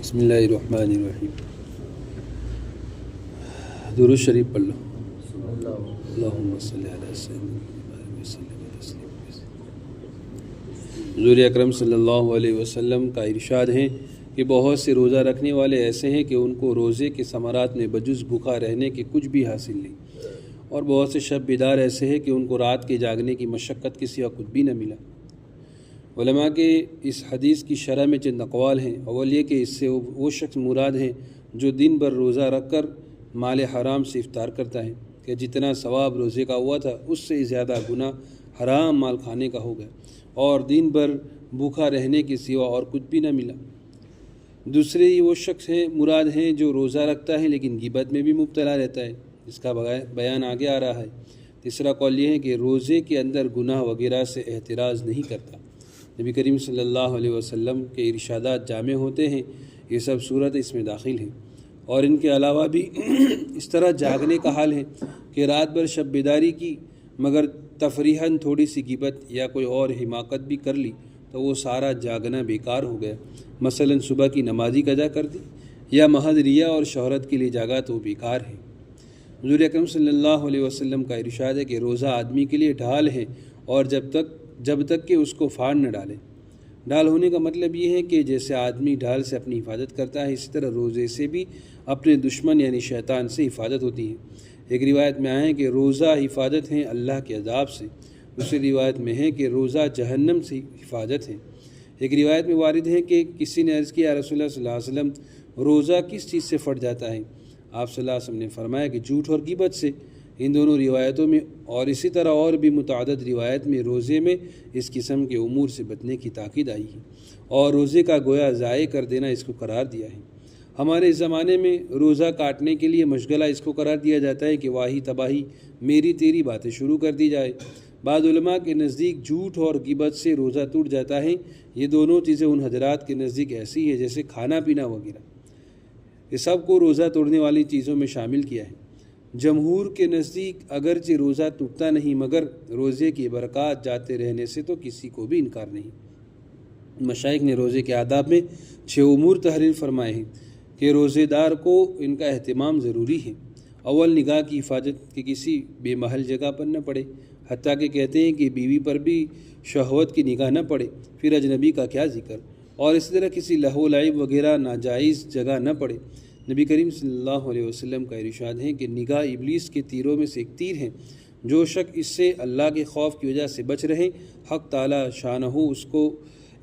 بسم اللہ الرحمن الرحیم۔ درود شریف پڑھ لو۔ اللہم صلی علی سیدنا حضور اکرم صلی اللہ علیہ وسلم کا ارشاد ہے کہ بہت سے روزہ رکھنے والے ایسے ہیں کہ ان کو روزے کے ثمرات میں بجز بھوکا رہنے کے کچھ بھی حاصل نہیں، اور بہت سے شب بیدار ایسے ہیں کہ ان کو رات کے جاگنے کی مشقت کے سوا کچھ بھی نہ ملا۔ علماء کے اس حدیث کی شرح میں چند اقوال ہیں۔ اول یہ کہ اس سے وہ شخص مراد ہیں جو دن بھر روزہ رکھ کر مال حرام سے افطار کرتا ہے کہ جتنا ثواب روزے کا ہوا تھا اس سے زیادہ گناہ حرام مال کھانے کا ہو گیا، اور دن بھر بھوکا رہنے کے سوا اور کچھ بھی نہ ملا۔ دوسرے وہ شخص مراد ہیں جو روزہ رکھتا ہے لیکن غیبت میں بھی مبتلا رہتا ہے، اس کا بیان آگے آ رہا ہے۔ تیسرا قول یہ ہے کہ روزے کے اندر گناہ وغیرہ سے احتراز نہیں کرتا۔ نبی کریم صلی اللہ علیہ وسلم کے ارشادات جامع ہوتے ہیں، یہ سب صورت اس میں داخل ہیں، اور ان کے علاوہ بھی اس طرح جاگنے کا حال ہے کہ رات بھر شب بیداری کی مگر تفریحاً تھوڑی سی غیبت یا کوئی اور حماقت بھی کر لی تو وہ سارا جاگنا بیکار ہو گیا۔ مثلا صبح کی نمازی قضا کر دی یا محض ریا اور شہرت کے لیے جاگا تو بیکار ہے۔ حضور اکرم صلی اللہ علیہ وسلم کا ارشاد ہے کہ روزہ آدمی کے لیے ڈھال ہے، اور جب تک کہ اس کو پھاڑ نہ ڈالے۔ ڈھال ہونے کا مطلب یہ ہے کہ جیسے آدمی ڈھال سے اپنی حفاظت کرتا ہے، اسی طرح روزے سے بھی اپنے دشمن یعنی شیطان سے حفاظت ہوتی ہے۔ ایک روایت میں آیا ہے کہ روزہ حفاظت ہے اللہ کے عذاب سے، دوسری روایت میں ہے کہ روزہ جہنم سے حفاظت ہے۔ ایک روایت میں وارد ہے کہ کسی نے عرض کیا رسول اللہ صلی اللہ علیہ وسلم روزہ کس چیز سے پھٹ جاتا ہے؟ آپ صلی اللہ علیہ وسلم نے فرمایا کہ جھوٹ اور غیبت سے۔ ان دونوں روایتوں میں اور اسی طرح اور بھی متعدد روایت میں روزے میں اس قسم کے امور سے بچنے کی تاکید آئی ہے، اور روزے کا گویا ضائع کر دینا اس کو قرار دیا ہے۔ ہمارے اس زمانے میں روزہ کاٹنے کے لیے مشغلہ اس کو قرار دیا جاتا ہے کہ واہی تباہی میری تیری باتیں شروع کر دی جائے۔ بعض علماء کے نزدیک جھوٹ اور غیبت سے روزہ ٹوٹ جاتا ہے۔ یہ دونوں چیزیں ان حضرات کے نزدیک ایسی ہیں جیسے کھانا پینا وغیرہ، یہ سب کو روزہ توڑنے والی چیزوں میں شامل کیا ہے۔ جمہور کے نزدیک اگرچہ روزہ ٹوٹتا نہیں مگر روزے کی برکات جاتے رہنے سے تو کسی کو بھی انکار نہیں۔ مشائخ نے روزے کے آداب میں 6 امور تحریر فرمائے ہیں کہ روزے دار کو ان کا اہتمام ضروری ہے۔ اول، نگاہ کی حفاظت کہ کسی بے محل جگہ پر نہ پڑے، حتیٰ کہ کہتے ہیں کہ بیوی پر بھی شہوت کی نگاہ نہ پڑے، پھر اجنبی کا کیا ذکر، اور اسی طرح کسی لہو و لعب وغیرہ ناجائز جگہ نہ پڑے۔ نبی کریم صلی اللہ علیہ وسلم کا ارشاد ہے کہ نگاہ ابلیس کے تیروں میں سے ایک تیر ہے، جو شخص اس سے اللہ کے خوف کی وجہ سے بچ رہے، حق تعالی شانہ اس کو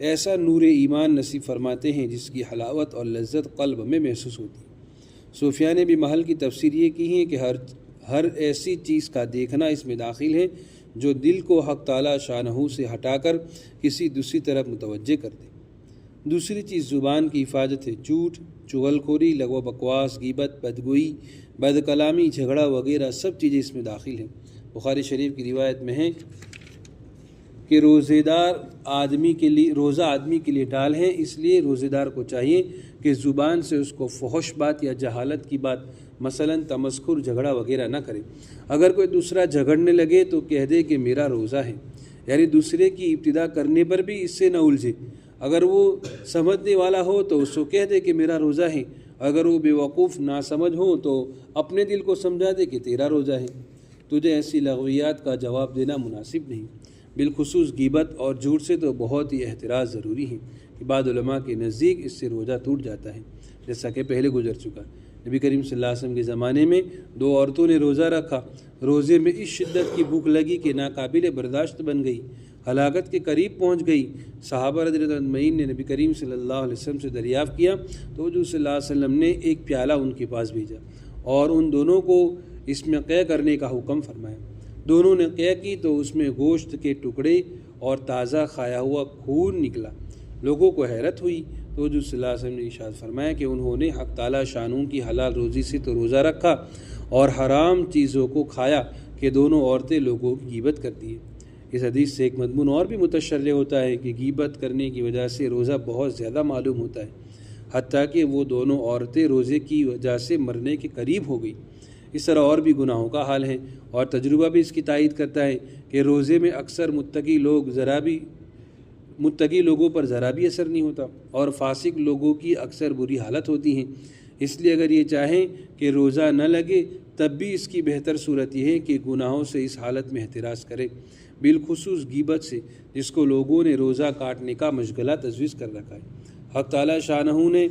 ایسا نور ایمان نصیب فرماتے ہیں جس کی حلاوت اور لذت قلب میں محسوس ہوتی ہے۔ صوفیاء نے بھی محل کی تفسیر یہ کی ہے کہ ہر ایسی چیز کا دیکھنا اس میں داخل ہے جو دل کو حق تعالی شانہ سے ہٹا کر کسی دوسری طرف متوجہ کر دے۔ دوسری چیز زبان کی حفاظت ہے۔ جھوٹ، چغل خوری، لغو بکواس، غیبت، بدگوئی، بد کلامی، جھگڑا وغیرہ سب چیزیں اس میں داخل ہیں۔ بخاری شریف کی روایت میں ہے کہ روزہ آدمی کے لیے ڈال ہے، اس لیے روزہ دار کو چاہیے کہ زبان سے اس کو فحش بات یا جہالت کی بات مثلا تمسخر، جھگڑا وغیرہ نہ کرے۔ اگر کوئی دوسرا جھگڑنے لگے تو کہہ دے کہ میرا روزہ ہے، یعنی دوسرے کی ابتدا کرنے پر بھی اس سے نہ الجھے۔ اگر وہ سمجھنے والا ہو تو اس کو کہہ دے کہ میرا روزہ ہے، اگر وہ بے وقوف نہ سمجھ ہو تو اپنے دل کو سمجھا دے کہ تیرا روزہ ہے۔ تجھے ایسی لغویات کا جواب دینا مناسب نہیں۔ بالخصوص غیبت اور جھوٹ سے تو بہت ہی احتراز ضروری ہے کہ بعض علماء کے نزدیک اس سے روزہ ٹوٹ جاتا ہے، جیسا کہ پہلے گزر چکا۔ نبی کریم صلی اللہ علیہ وسلم کے زمانے میں 2 عورتوں نے روزہ رکھا، روزے میں اس شدت کی بھوک لگی کہ ناقابل برداشت بن گئی، ہلاکت کے قریب پہنچ گئی۔ صحابہ رضی اللہ عنہ اجمعین نے نبی کریم صلی اللہ علیہ وسلم سے دریافت کیا تو حضور صلی اللہ علیہ وسلم نے ایک پیالہ ان کے پاس بھیجا اور ان دونوں کو اس میں قے کرنے کا حکم فرمایا۔ دونوں نے قے کی تو اس میں گوشت کے ٹکڑے اور تازہ کھایا ہوا خون نکلا۔ لوگوں کو حیرت ہوئی تو حضور صلی اللہ علیہ وسلم نے ارشاد فرمایا کہ انہوں نے حق تعالی شانوں کی حلال روزی سے تو روزہ رکھا اور حرام چیزوں کو کھایا کہ دونوں عورتیں لوگوں کی غیبت کرتی ہیں۔ اس حدیث سے ایک مضمون اور بھی متشرع ہوتا ہے کہ غیبت کرنے کی وجہ سے روزہ بہت زیادہ معلوم ہوتا ہے، حتیٰ کہ وہ دونوں عورتیں روزے کی وجہ سے مرنے کے قریب ہو گئی۔ اس طرح اور بھی گناہوں کا حال ہے، اور تجربہ بھی اس کی تائید کرتا ہے کہ روزے میں اکثر متقی لوگ ذرا بھی متقی لوگوں پر ذرا بھی اثر نہیں ہوتا، اور فاسق لوگوں کی اکثر بری حالت ہوتی ہیں۔ اس لیے اگر یہ چاہیں کہ روزہ نہ لگے تب بھی اس کی بہتر صورت یہ ہے کہ گناہوں سے اس حالت میں احتراز کرے، بالخصوص غیبت سے، جس کو لوگوں نے روزہ کاٹنے کا مشغلہ تجویز کر رکھا ہے۔ حق تعالی شانہ نے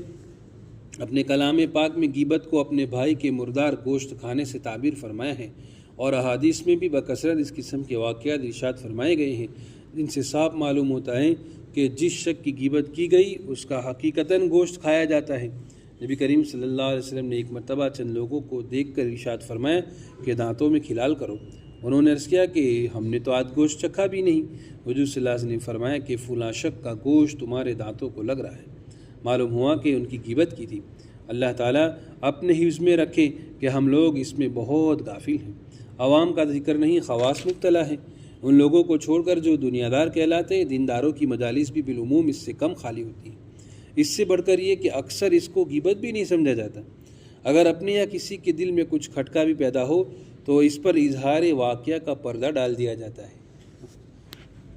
اپنے کلام پاک میں غیبت کو اپنے بھائی کے مردار گوشت کھانے سے تعبیر فرمایا ہے، اور احادیث میں بھی بکثرت اس قسم کے واقعات ارشاد فرمائے گئے ہیں، جن سے صاف معلوم ہوتا ہے کہ جس شخص کی غیبت کی گئی اس کا حقیقتاً گوشت کھایا جاتا ہے۔ نبی کریم صلی اللہ علیہ وسلم نے ایک مرتبہ چند لوگوں کو دیکھ کر ارشاد فرمایا کہ دانتوں میں کھلال کرو۔ انہوں نے عرض کیا کہ ہم نے تو آج گوشت چکھا بھی نہیں۔ حضور صلی اللہ علیہ وسلم نے فرمایا کہ فلاں شخص کا گوشت تمہارے دانتوں کو لگ رہا ہے۔ معلوم ہوا کہ ان کی غیبت کی تھی۔ اللہ تعالیٰ اپنے حفظ میں رکھے کہ ہم لوگ اس میں بہت غافل ہیں۔ عوام کا ذکر نہیں، خواص مبتلا ہے۔ ان لوگوں کو چھوڑ کر جو دنیا دار کہلاتے ہیں، دینداروں کی مجالس بھی بالعموم اس سے کم خالی ہوتی ہیں۔ اس سے بڑھ کر یہ کہ اکثر اس کو غیبت بھی نہیں سمجھا جاتا۔ اگر اپنے یا کسی کے دل میں کچھ کھٹکا بھی پیدا ہو تو اس پر اظہار واقعہ کا پردہ ڈال دیا جاتا ہے۔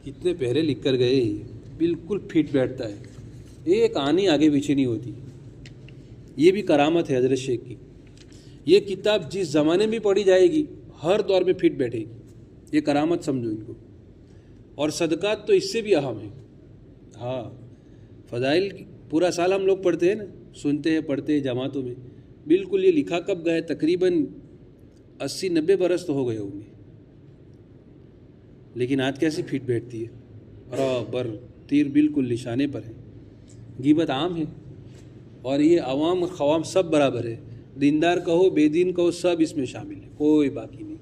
کتنے پہرے لکھ کر گئے، بالکل فٹ بیٹھتا ہے، ایک آنی آگے پیچھے نہیں ہوتی۔ یہ بھی کرامت ہے حضرت شیخ کی۔ یہ کتاب جس زمانے میں پڑھی جائے گی ہر دور میں فٹ بیٹھے گی، یہ کرامت سمجھو ان کو۔ اور صدقات تو اس سے بھی اہم ہیں۔ ہاں، فضائل پورا سال ہم لوگ پڑھتے ہیں نا، سنتے ہیں، پڑھتے ہیں جماعتوں میں، بالکل یہ لکھا کب گئے، تقریباً 80-90 برس تو ہو گئے ہوں گے، لیکن آج کیسی فٹ بیٹھتی ہے، برابر تیر بالکل نشانے پر ہے۔ غیبت عام ہے، اور یہ عوام خوام سب برابر ہے، دیندار کہو بے دین کہو، سب اس میں شامل ہے، کوئی باقی نہیں۔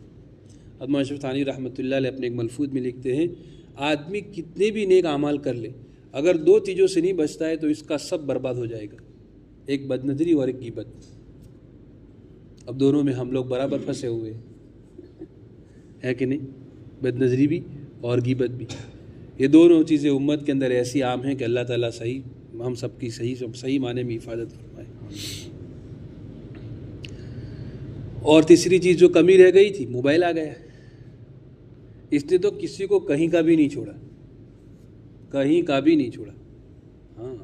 علامہ اشرف تھانوی رحمۃ اللہ علیہ اپنے ایک ملفوظ میں لکھتے ہیں، آدمی کتنے بھی نیک اعمال کر لے، اگر 2 چیزوں سے نہیں بچتا ہے تو اس کا سب برباد ہو جائے گا، ایک بد نظری اور ایک غیبت۔ اب دونوں میں ہم لوگ برابر پھنسے ہوئے ہے کہ نہیں، بد نظری بھی اور غیبت بھی۔ یہ دونوں چیزیں امت کے اندر ایسی عام ہیں کہ اللہ تعالیٰ ہم سب کی صحیح معنی میں حفاظت فرمائے۔ اور تیسری چیز جو کمی رہ گئی تھی، موبائل آ گیا، اس نے تو کسی کو کہیں کا بھی نہیں چھوڑا، کہیں کا بھی نہیں چھوڑا۔ ہاں،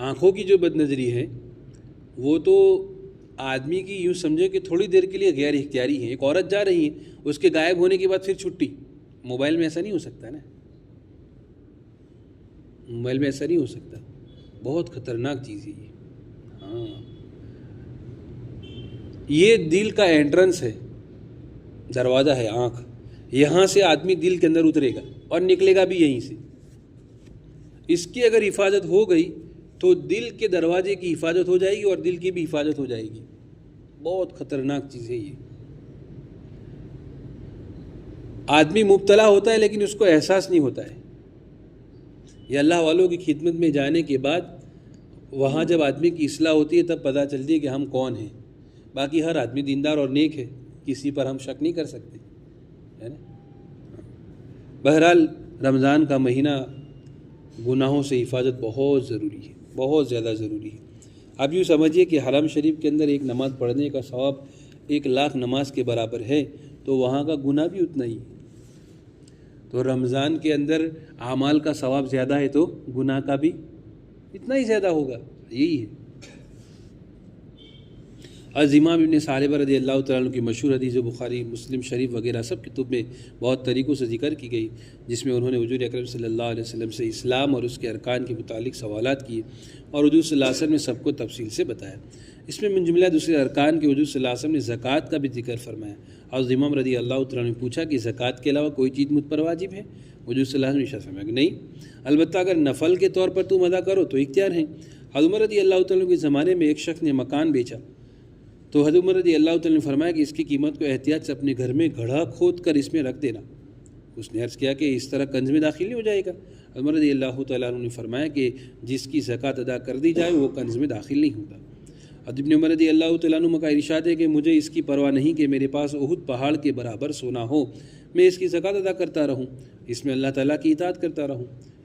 آنکھوں کی جو بد نظری ہے وہ تو آدمی کی یوں سمجھے کہ تھوڑی دیر کے لیے غیر اختیاری ہے۔ ایک عورت جا رہی ہے، اس کے غائب ہونے کے بعد پھر چھٹی۔ موبائل میں ایسا نہیں ہو سکتا نا، موبائل میں ایسا نہیں ہو سکتا، بہت خطرناک چیز ہے یہ۔ ہاں، یہ دل کا انٹرنس ہے، دروازہ ہے آنکھ، یہاں سے آدمی دل کے اندر اترے گا اور نکلے گا بھی یہیں سے۔ اس کی اگر حفاظت ہو گئی تو دل کے دروازے کی حفاظت ہو جائے گی اور دل کی بھی حفاظت ہو جائے گی۔ بہت خطرناک چیز ہے یہ۔ آدمی مبتلا ہوتا ہے لیکن اس کو احساس نہیں ہوتا ہے۔ یہ اللہ والوں کی خدمت میں جانے کے بعد وہاں جب آدمی کی اصلاح ہوتی ہے تب پتہ چلتی ہے کہ ہم کون ہیں۔ باقی ہر آدمی دیندار اور نیک ہے، کسی پر ہم شک نہیں کر سکتے، ہے نا۔ بہرحال رمضان کا مہینہ گناہوں سے حفاظت بہت ضروری ہے، بہت زیادہ ضروری ہے۔ اب یوں سمجھیے کہ حرم شریف کے اندر ایک نماز پڑھنے کا ثواب 1,00,000 نماز کے برابر ہے، تو وہاں کا گناہ بھی اتنا ہی ہے۔ تو رمضان کے اندر اعمال کا ثواب زیادہ ہے تو گناہ کا بھی اتنا ہی زیادہ ہوگا، یہی ہے۔ امام ابن ثعلبہ رضی اللہ تعالیٰ عنہ کی مشہور حدیث بخاری، مسلم شریف وغیرہ سب کتب میں بہت طریقوں سے ذکر کی گئی، جس میں انہوں نے حضور اکرم صلی اللہ علیہ وسلم سے اسلام اور اس کے ارکان کے متعلق سوالات کیے، اور حضور صلی اللہ علیہ وسلم نے سب کو تفصیل سے بتایا۔ اس میں من جملہ دوسرے ارکان کے حضور صلی اللہ علیہ وسلم نے زکوٰۃ کا بھی ذکر فرمایا۔ اور امام رضی اللہ تعالیٰ نے پوچھا کہ زکوٰۃ کے علاوہ کوئی چیز مجھ پر واجب ہے؟ حضور صلی اللہ علیہ وسلم نے ارشاد فرمایا کہ نہیں، البتہ اگر نفل کے طور پر تم ادا کرو تو اختیار ہے۔ حضرت عمر رضی اللہ تعالیٰ کے زمانے میں ایک شخص نے مکان بیچا، تو حضرت عمر رضی اللہ تعالیٰ نے فرمایا کہ اس کی قیمت کو احتیاط سے اپنے گھر میں گڑھا کھود کر اس میں رکھ دینا۔ اس نے عرض کیا کہ اس طرح کنز میں داخل نہیں ہو جائے گا؟ حضرت عمر رضی اللہ تعالیٰ نے فرمایا کہ جس کی زکوٰۃ ادا کر دی جائے وہ کنز میں داخل نہیں ہوتا۔ حضرت ابن عمر رضی اللہ تعالیٰ عنہ کا ارشاد ہے کہ مجھے اس کی پرواہ نہیں کہ میرے پاس احد پہاڑ کے برابر سونا ہو، میں اس کی زکوٰۃ ادا کرتا رہوں، اس میں اللہ تعالیٰ کی اطاعت کرتا رہوں۔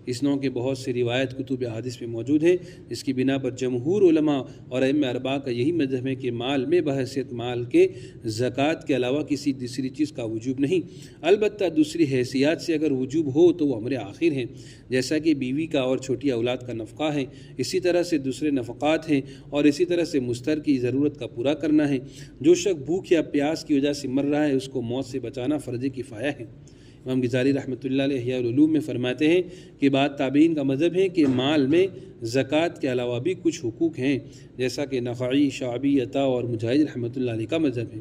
اس نوع کے بہت سے روایت کتب احادیث میں موجود ہیں، جس کی بنا پر جمہور علماء اور ائمہ اربعہ کا یہی مذہب ہے کہ مال میں بحیثیت مال کے زکوٰۃ کے علاوہ کسی دوسری چیز کا وجوب نہیں، البتہ دوسری حیثیات سے اگر وجوب ہو تو وہ امر آخر ہیں، جیسا کہ بیوی کا اور چھوٹی اولاد کا نفقہ ہے، اسی طرح سے دوسرے نفقات ہیں، اور اسی طرح سے مستر کی ضرورت کا پورا کرنا ہے۔ جو شخص بھوک یا پیاس کی وجہ سے مر رہا ہے اس کو موت سے بچانا فرض کفایہ ہے۔ امام غزالی رحمۃ اللہ علیہ احیاء العلوم میں فرماتے ہیں کہ بعض تابعین کا مذہب ہے کہ مال میں زکوٰۃ کے علاوہ بھی کچھ حقوق ہیں، جیسا کہ نخعی، شعبی، عطا اور مجاہد رحمۃ اللہ علیہ کا مذہب ہے۔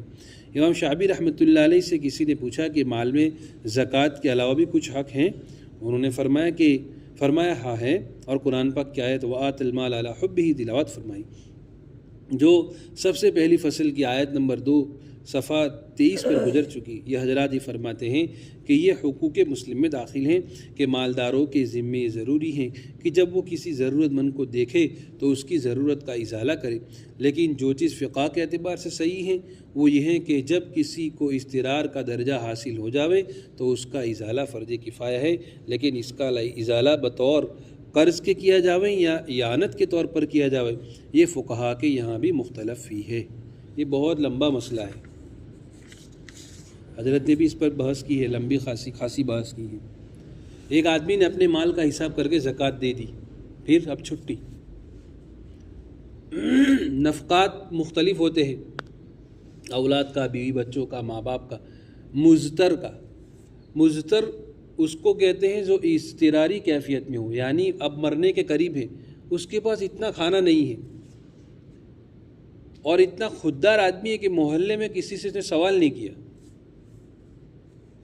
امام شعبی رحمۃ اللہ علیہ سے کسی نے پوچھا کہ مال میں زکوٰۃ کے علاوہ بھی کچھ حق ہیں؟ انہوں نے فرمایا ہاں ہے، اور قرآن پاک کی آیت وآت المال علی حبہ تلاوت فرمائی، جو سب سے پہلی فصل کی آیت نمبر 2 صفحہ 23 پر گزر چکی۔ یہ حضرات ہی فرماتے ہیں کہ یہ حقوق مسلم میں داخل ہیں کہ مالداروں کے ذمے ضروری ہیں کہ جب وہ کسی ضرورت مند کو دیکھے تو اس کی ضرورت کا ازالہ کرے، لیکن جو چیز فقہ کے اعتبار سے صحیح ہے وہ یہ ہے کہ جب کسی کو اضطرار کا درجہ حاصل ہو جاوے تو اس کا ازالہ فرض کفایہ ہے، لیکن اس کا ازالہ بطور قرض کے کیا جاوے یا اعانت کے طور پر کیا جاوے، یہ فقہا کے یہاں بھی مختلف فی ہے۔ یہ بہت لمبا مسئلہ ہے، حضرت نے بھی اس پر بحث کی ہے، لمبی خاصی بحث کی ہے۔ ایک آدمی نے اپنے مال کا حساب کر کے زکوٰۃ دے دی، پھر اب چھٹی۔ نفقات مختلف ہوتے ہیں، اولاد کا، بیوی بچوں کا، ماں باپ کا، مضطر کا۔ مضطر اس کو کہتے ہیں جو اضطراری کیفیت میں ہو، یعنی اب مرنے کے قریب ہے، اس کے پاس اتنا کھانا نہیں ہے اور اتنا خوددار آدمی ہے کہ محلے میں کسی سے نے سوال نہیں کیا،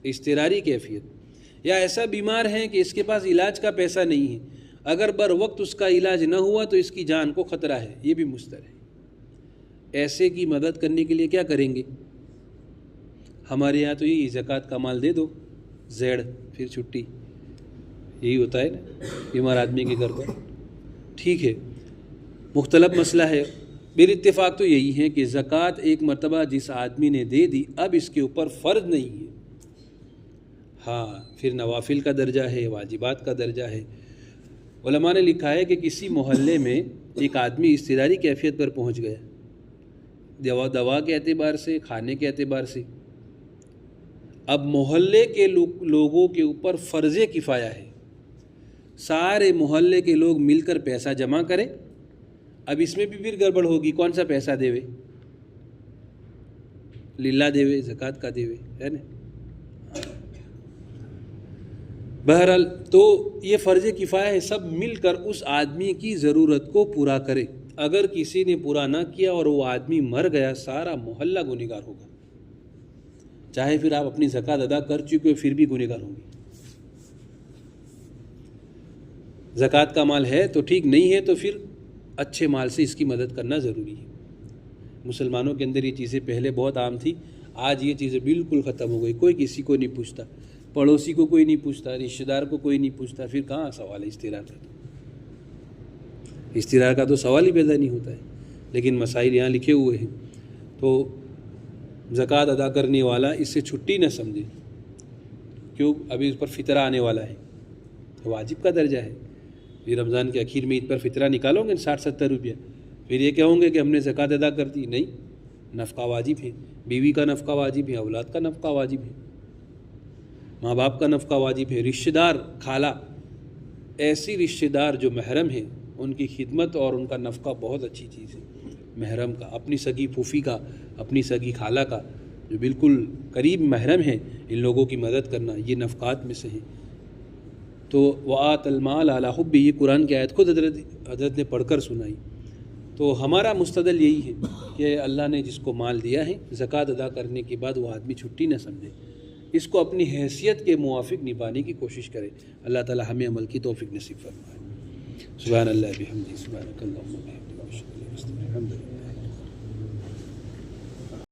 اضطراری کیفیت۔ یا ایسا بیمار ہے کہ اس کے پاس علاج کا پیسہ نہیں ہے، اگر بر وقت اس کا علاج نہ ہوا تو اس کی جان کو خطرہ ہے، یہ بھی مضطر ہے۔ ایسے کی مدد کرنے کے لیے کیا کریں گے؟ ہمارے یہاں تو یہی زکوٰۃ کا مال دے دو، زیڑ، پھر چھٹی، یہی ہوتا ہے نا بیمار آدمی کے گھر پر۔ ٹھیک ہے، مختلف مسئلہ ہے، بال اتفاق تو یہی ہے کہ زکوٰۃ ایک مرتبہ جس آدمی نے دے دی اب اس کے اوپر فرض نہیں ہے، ہاں پھر نوافل کا درجہ ہے، واجبات کا درجہ ہے۔ علماء نے لکھا ہے کہ کسی محلے میں ایک آدمی اضطراری کیفیت پر پہنچ گیا، دوا کے اعتبار سے، کھانے کے اعتبار سے، اب محلے کے لوگوں کے اوپر فرض کفایہ ہے، سارے محلے کے لوگ مل کر پیسہ جمع کریں۔ اب اس میں بھی پھر گڑبڑ ہوگی، کون سا پیسہ دیوے؟ للہ دیوے، زکوٰۃ کا دیوے، ہے نا؟ بہرحال تو یہ فرض کفایہ ہے، سب مل کر اس آدمی کی ضرورت کو پورا کرے۔ اگر کسی نے پورا نہ کیا اور وہ آدمی مر گیا، سارا محلہ گنہگار ہوگا، چاہے پھر آپ اپنی زکوٰۃ ادا کر چکے ہو پھر بھی گنہگار ہوں گے۔ زکوٰۃ کا مال ہے تو ٹھیک، نہیں ہے تو پھر اچھے مال سے اس کی مدد کرنا ضروری ہے۔ مسلمانوں کے اندر یہ چیزیں پہلے بہت عام تھی، آج یہ چیزیں بالکل ختم ہو گئی، کوئی کسی کو نہیں پوچھتا، پڑوسی کو کوئی نہیں پوچھتا، رشتہ دار کو کوئی نہیں پوچھتا، پھر کہاں سوال ہے استرار کا؟ استرار کا تو سوال ہی پیدا نہیں ہوتا ہے، لیکن مسائل یہاں لکھے ہوئے ہیں۔ تو زکوٰۃ ادا کرنے والا اس سے چھٹی نہ سمجھے، کیوں؟ ابھی اس پر فطرہ آنے والا ہے، واجب کا درجہ ہے۔ پھر رمضان کے اخیر میں عید پر فطرہ نکالو گے 60-70 روپیہ، پھر یہ کہوں گے کہ ہم نے زکوٰۃ ادا کر دی، نہیں، نفقہ واجب ہے، بیوی کا نفقہ واجب ہے، اولاد کا نفقہ واجب ہے، ماں باپ کا نفقہ واجب ہے، رشتہ دار، خالہ، ایسی رشتہ دار جو محرم ہیں ان کی خدمت اور ان کا نفقہ بہت اچھی چیز ہے۔ محرم کا، اپنی سگی پھوپھی کا، اپنی سگی خالہ کا، جو بالکل قریب محرم ہیں، ان لوگوں کی مدد کرنا یہ نفقات میں سے ہیں۔ تو وآت المال علی حبہ، یہ قرآن کی آیت خود حضرت نے پڑھ کر سنائی۔ تو ہمارا مستدل یہی ہے کہ اللہ نے جس کو مال دیا ہے، زکوٰۃ ادا کرنے کے بعد وہ آدمی چھٹی نہ سمجھے، اس کو اپنی حیثیت کے موافق نبھانے کی کوشش کرے۔ اللہ تعالی ہمیں عمل کی توفیق نصیب فرمائے۔ سبحان اللہ بحمدہ، سبحانک اللہم وبحمدک، اشہد ان لا الہ الا انت، استغفرک۔